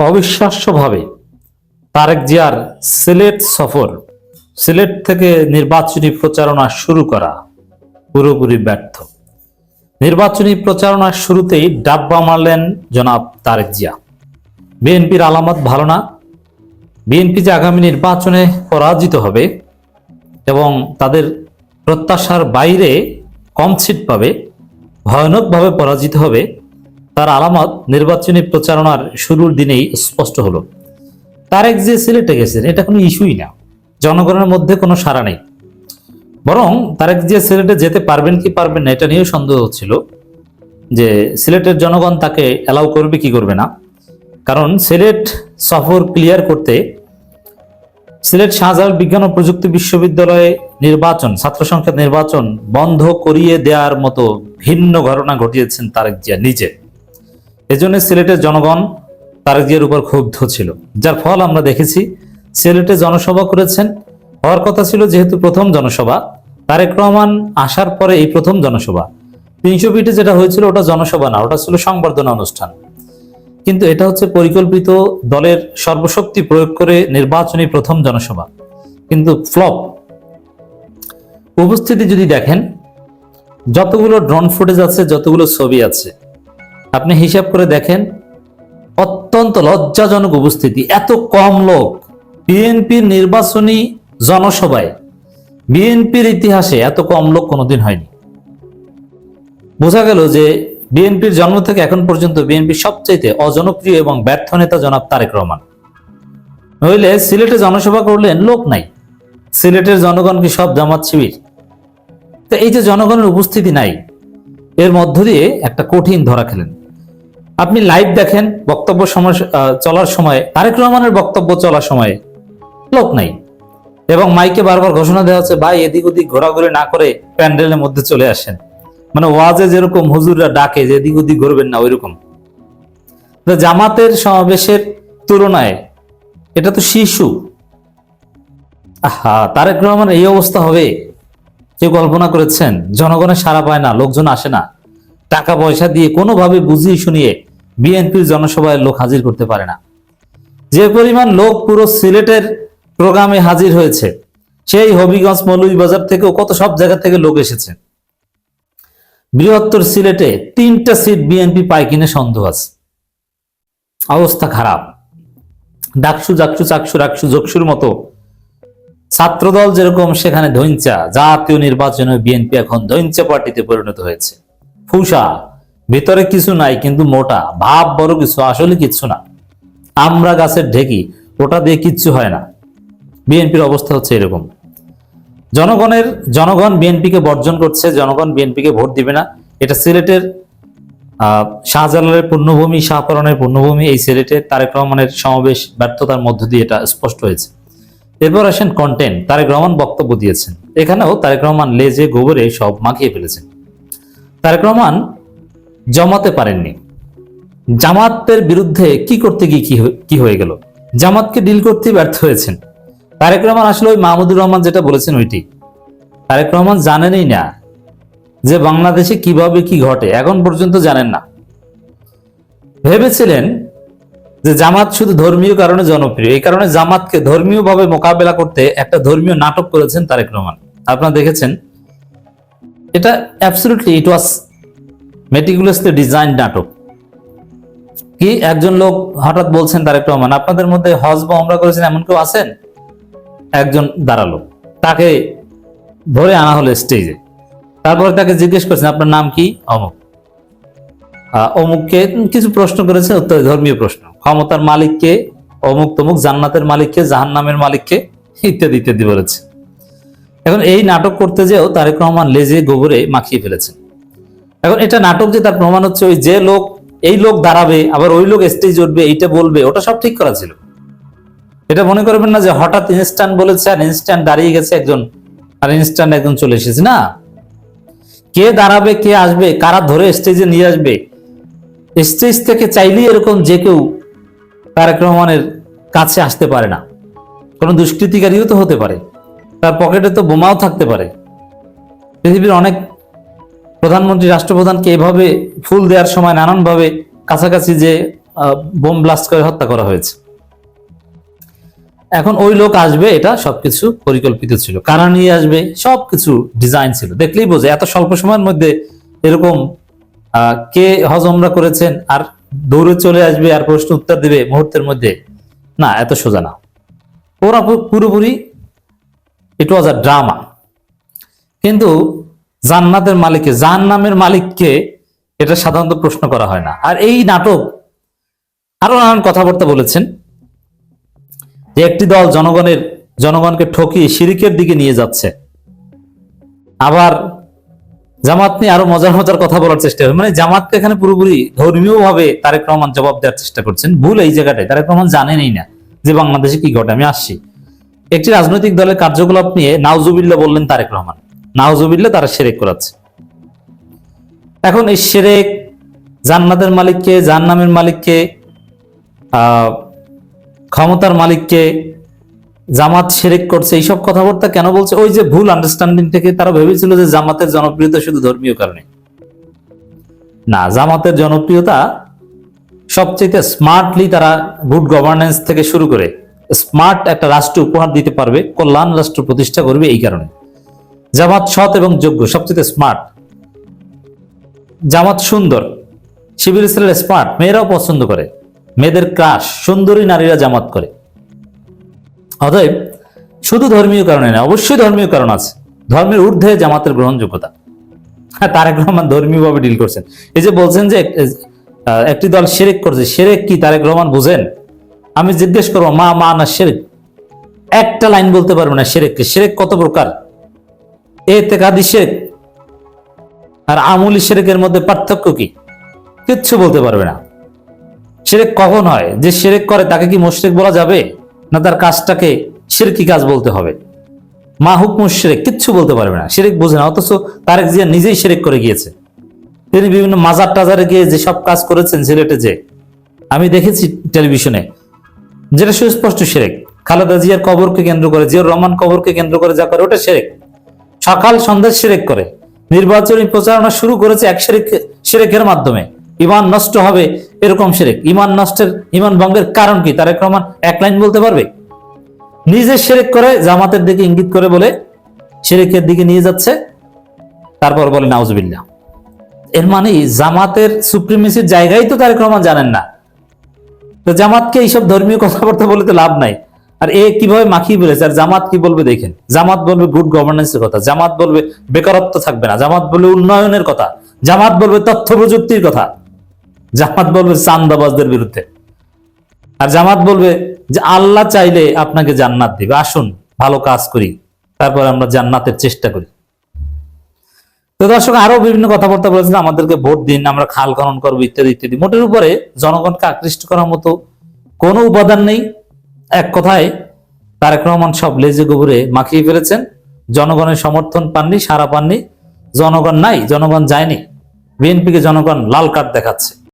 অবিশ্বাস্যভাবে তারেক জিয়ার সিলেট সফর, সিলেট থেকে নির্বাচনী প্রচারণা শুরু করা পুরোপুরি ব্যর্থ। নির্বাচনী প্রচারণার শুরুতেই ডাব্বা মারলেন জনাব তারেক জিয়া। বিএনপির আলামত ভালো না। বিএনপি যে আগামী নির্বাচনে পরাজিত হবে এবং তাদের প্রত্যাশার বাইরে কম সিট পাবে, ভয়ানকভাবে পরাজিত হবে, তার আলামত নির্বাচনী প্রচারণার শুরুর দিনেই স্পষ্ট হলো। তারেক যে সিলেটে গেছেন এটা কোনো ইস্যুই না, জনগণের মধ্যে কোনো সাড়া নেই। বরং তারেক যে সিলেটে যেতে পারবেন কি পারবেন না এটা নিয়েও সন্দেহ হচ্ছিল যে সিলেটের জনগণ তাকে অ্যালাউ করবে কি করবে না। কারণ সিলেট সফর ক্লিয়ার করতে সিলেট শাহজালাল বিজ্ঞান ও প্রযুক্তি বিশ্ববিদ্যালয়ে নির্বাচন, ছাত্র সংসদ নির্বাচন বন্ধ করিয়ে দেওয়ার মতো ভিন্ন ঘটনা ঘটিয়েছেন তারেক জিয়া নিজে। এজন্য সিলেটের জনগণ তারেক জিয়ার উপর ক্ষুব্ধ ছিল, যার ফল আমরা দেখেছি। সিলেটে জনসভা করেছেন, হওয়ার কথা ছিল যেহেতু প্রথম জনসভা, তারেক রহমান আসার পরে এই প্রথম জনসভা। ৩০০ ফিটে যেটা হয়েছিল ওটা জনসভা না, ওটা ছিল সংবর্ধনা অনুষ্ঠান। কিন্তু এটা হচ্ছে পরিকল্পিত দলের সর্বশক্তি প্রয়োগ করে নির্বাচনী প্রথম জনসভা, কিন্তু ফ্লপ। উপস্থিতি যদি দেখেন, যতগুলো ড্রোন ফুটেজ আছে, যতগুলো ছবি আছে, আপনি হিসাব করে দেখেন, অত্যন্ত লজ্জাজনক উপস্থিতি। এত কম লোক বিএনপির নির্বাচনী জনসভায়, বিএনপির ইতিহাসে এত কম লোক কোনোদিন হয়নি। বোঝা গেল যে বিএনপির জন্ম থেকে এখন পর্যন্ত বিএনপির সবচাইতে অজনপ্রিয় এবং ব্যর্থ নেতা জনাব তারেক রহমান। নইলে সিলেটে জনসভা করলেন, লোক নাই। সিলেটের জনগণ কি সব জামাত শিবির? তো এই যে জনগণের উপস্থিতি নাই, এর মধ্য দিয়ে একটা কঠিন ধরা খেলেন। আপনি লাইভ দেখেন, বক্তব্য চলার সময়, তারেক রহমানের বক্তব্য চলার সময় লোক নাই, এবং মাইকে বারবার ঘোষণা দেওয়া হচ্ছে, ভাই এদিক ওদিক ঘোরাঘুরি না করে প্যান্ডেলের মধ্যে চলে আসেন। মানে ওয়াজে যেরকম হুজুররা ডাকে যে এদিক ওদিক ঘুরবেন না, ওইরকম। জামাতের সমাবেশের তুলনায় এটা তো শিশু। তারেক রহমান এই অবস্থা হবে কেউ কল্পনা করেছেন? জনগণের সাড়া পায় না, লোকজন আসে না, টাকা পয়সা দিয়ে কোনোভাবে বুঝিয়ে শুনিয়ে বিএনপির জনসভায় লোক হাজির করতে পারে না। যে পরিমাণ লোক পুরো সিলেটের প্রোগ্রামে হাজির হয়েছে, সেই হবিগঞ্জ মৌলভীবাজার থেকেও কত সব জায়গা থেকে লোক এসেছে। বৃহত্তর সিলেটে 3টা সিট বিএনপি পায় কিনে সন্দেহ আছে। অবস্থা খারাপ। ডাকসু জাকসু চাকসু রাকসু জকসুর মতো ছাত্রদল যেরকম সেখানে ধৈঞ্চা, জাতীয় নির্বাচনে বিএনপি এখন ধৈঞ্চা পার্টিতে পরিণত হয়েছে। ফুসা, ভিতরে কিছু নাই কিন্তু মোটা, ভাব বড় কিছু, আসলে কিচ্ছু না। আমরা গাছের ঢেকি, ওটা দিয়ে কিচ্ছু হয় না। বিএনপির অবস্থা হচ্ছে এরকম। জনগণ বিএনপিকে বর্জন করছে, জনগণ বিএনপিকে ভোট দিবে না। এটা সিলেটের শাহজালালের পূর্ণভূমি, শাহপরানের পূর্ণভূমি। এই সিলেটে তারেক রহমানের সমাবেশ ব্যর্থতার মধ্য দিয়ে এটা স্পষ্ট হয়েছে। এরপর আসেন কন্টেন্ট। তারেক রহমান বক্তব্য দিয়েছেন, এখানেও তারেক রহমান লেজে গোবরে সব মাখিয়ে ফেলেছেন। তারেক রহমান জমাতে পারেননি। জামাতের বিরুদ্ধে কি করতে গিয়ে কি হয়ে গেল? জামাতকে ডিল করতে ব্যর্থ হয়েছেন। তারেক রহমান আসলে ওই মাহমুদুর রহমান যেটা বলেছেন ওইটি। তারেক রহমান জানেনই না যে বাংলাদেশে কিভাবে কি ঘটে, এখন পর্যন্ত জানেন না। ভেবেছিলেন যে জামাত শুধু ধর্মীয় কারণে জনপ্রিয়, এই কারণে জামাতকে ধর্মীয়ভাবে মোকাবেলা করতে একটা ধর্মীয় নাটক করেছেন তারেক রহমান। আপনারা দেখেছেন, এটা অ্যাবসলিউটলি ইট ওয়াজ মেটিকুলাসলি ডিজাইন নাটক। কি একজন লোক হঠাৎ বলছেন তারেক রহমান, আপনাদের মধ্যে হজ বা ওমরা করেছেন এমন কেউ আছেন? একজন দাঁড়ালো, তাকে ধরে আনা হলো স্টেজে। তারপরে তাকে জিজ্ঞেস করছেন আপনার নাম কি? অমুক। অমুককে কিছু প্রশ্ন করেছেন, উত্তর ধর্মীয় প্রশ্ন। ক্ষমতার মালিককে? অমুক তমুক। জান্নাতের মালিককে? জাহান্নামের মালিককে? ইত্যাদি ইত্যাদি বলেছে। এখন এই নাটক করতে যেও তারেক রহমান লেজে গোবরে মাখিয়ে ফেলেছেন। এখন এটা নাটক যে তার প্রমাণ হচ্ছে ওই যে লোক, এই লোক দাঁড়াবে, আবার ওই লোক স্টেজ উঠবে, এইটা বলবে, ওটা সব ঠিক করা ছিল। এটা মনে করবেন না যে হঠাৎ ইনস্ট্যান্ট বলেছে আর ইনস্ট্যান্ট দাঁড়িয়ে গেছে একজন, আর ইনস্ট্যান্ট একজন চলে এসেছে। না, কে দাঁড়াবে, কে আসবে, কারা ধরে স্টেজে নিয়ে আসবে, স্টেজ থেকে চাইলেই এরকম যে কেউ তারেক রহমানের কাছে আসতে পারে না। কোনো দুষ্কৃতিকারীও তো হতে পারে, তার পকেটে তো বোমাও থাকতে পারে। পৃথিবীর অনেক প্রধানমন্ত্রী, রাষ্ট্রপ্রধানকে এভাবে ফুল দেওয়ার সময় নানানভাবে কাছাকাছি যে বোম ব্লাস্ট করে হত্যা করা হয়েছে। এখন ওই লোক আসবে, এটা সবকিছু পরিকল্পিত ছিল, কারা নিয়ে আসবে সবকিছু ডিজাইন ছিল, দেখলেই বোঝে এত স্বল্প সময়ের মধ্যে এরকম কে হজ ওমরা করেছেন আর দৌড়ে চলে আসবে আর প্রশ্ন উত্তর দিবে মুহূর্তের মধ্যে, না এত সোজা না। ওরা পুরোপুরি ইট ওয়াজ আ ড্রামা। কিন্তু জান্নাতের মালিককে, জাহান্নামের মালিককে এটা সাধারণত প্রশ্ন করা হয় না। আর এই নাটক আরো নানান কথাবার্তা বলেছেন যে একটি দল জনগণকে ঠকিয়ে শিরিকের দিকে নিয়ে যাচ্ছে। আবার জামাত নিয়ে আরো মজার মজার কথা বলার চেষ্টা করে, মানে জামাতকে এখানে পুরোপুরি ধর্মীয় ভাবে তারেক রহমান জবাব দেওয়ার চেষ্টা করছেন। ভুল এই জায়গাটায়, তারেক রহমান জানেনই না যে বাংলাদেশে কি ঘটে। আমি আসছি, একটি রাজনৈতিক দলের কার্যকলাপ নিয়ে নাউজুবিল্লাহ বললেন তারেক রহমান, নাউজুবিল্লাহ তারা শিরক করাচ্ছে। এখন এই শিরক, জান্নাতের মালিককে, জাহান্নামের মালিককে, ক্ষমতার মালিককে জামাত শিরক করছে, এইসব কথাবার্তা কেন বলছে? ওই যে ভুল আন্ডারস্ট্যান্ডিং থেকে তারা ভেবেছিল যে জামাতের জনপ্রিয়তা শুধু ধর্মীয় কারণে না, জামাতের জনপ্রিয়তা সবচেয়ে স্মার্টলি তারা গুড গভর্নেন্স থেকে শুরু করে স্মার্ট একটা রাষ্ট্র উপহার দিতে পারবে, কল্যাণ রাষ্ট্র প্রতিষ্ঠা করবে। এই কারণে জামাত সৎ এবং যোগ্য, সবচেয়ে স্মার্ট। জামাত সুন্দর, শিবির ইসলামের স্মার্ট, মেয়েরাও পছন্দ করে, মেয়েদের ক্রাশ, সুন্দরী নারীরা জামাত করে। অতএব শুধু ধর্মীয় কারণে না, অবশ্যই ধর্মীয় কারণ আছে, ধর্মের ঊর্ধ্বে জামাতের গ্রহণযোগ্যতা। হ্যাঁ, তারেক রহমান ধর্মীয় ভাবে ডিল করছেন। এই যে বলছেন যে একটি দল শিরক করছে, শিরক কি তারেক রহমান বুঝেন? আমি জিজ্ঞেস করবো মা না শিরক, একটা লাইন বলতে পারবো না শিরককে। শিরক কত প্রকার? এতেকাদি শিরক আর আমলি শিরকের মধ্যে পার্থক্য কি? কিচ্ছু বলতে পারবে না। শিরক কখন হয়? যে শিরক করে তাকে কি মুশরিক বলা যাবে, না তার কাজটাকে শিরকি কাজ বলতে হবে? মা হুকমুশ শিরক কিচ্ছু বলতে পারবে না, শিরক বুঝে না। অথচ তারেক জিয়া নিজেই শিরক করে গিয়েছে। তিনি বিভিন্ন মাজার টাজারে গিয়ে যে সব কাজ করেছেন সিলেটে, যে আমি দেখেছি টেলিভিশনে, যেটা সুস্পষ্ট শিরক। খালেদা জিয়ার কবরকে কেন্দ্র করে, জিয়াউর রহমান কবরকে কেন্দ্র করে যা করে ওটা শিরক। সকাল সন্ধ্যা শিরক করে, নির্বাচনী প্রচারণা শুরু করেছে এক শিরকের মাধ্যমে। ইমান নষ্ট হবে এরকম শিরক। ইমান ভঙ্গের কারণ কি তারেক রহমান এক লাইন বলতে পারবে? নিজে শিরক করে, জামাতের দিকে ইঙ্গিত করে বলে শিরকের দিকে নিয়ে যাচ্ছে, তারপর বলে নাউজুবিল্লাহ। এর মানে জামাতের সুপ্রিমেসির জায়গায় তো তারেক রহমান জানেন না। তো জামাতকে এইসব ধর্মীয় কথাবার্তা বলে তো লাভ নাই। আর এ কিভাবে মাখিয়ে বলেছে, আর জামাত কি বলবে দেখেন। জামাত বলবে গুড গভর্নেন্সের কথা, জামাত বলবে বেকারত্ব থাকবে না, জামাত বলবে উন্নয়নের কথা, জামাত বলবে তথ্য প্রযুক্তির কথা, জামাত বলবে চান্দাবাজদের বিরুদ্ধে, আর জামাত বলবে যে আল্লাহ চাইলে আপনাকে জান্নাত দিবে, আসুন ভালো কাজ করি, তারপর আমরা জান্নাতের চেষ্টা করি। তো দর্শক আরো বিভিন্ন কথাবার্তা বলেছেন, আমাদেরকে ভোট দিন, আমরা খাল খনন করবো, ইত্যাদি ইত্যাদি। মোটের উপরে জনগণকে আকৃষ্ট করার মতো কোনো উপাদান নেই। এক কথায় তারেক রহমান সব লেজে গোবরে মাখিয়ে ফেলেছেন। জনগণের সমর্থন পাননি, সারা পাননি, জনগণ নাই, জনগণ যায়নি, বিএনপিকে জনগণ লাল কার্ড দেখাচ্ছে।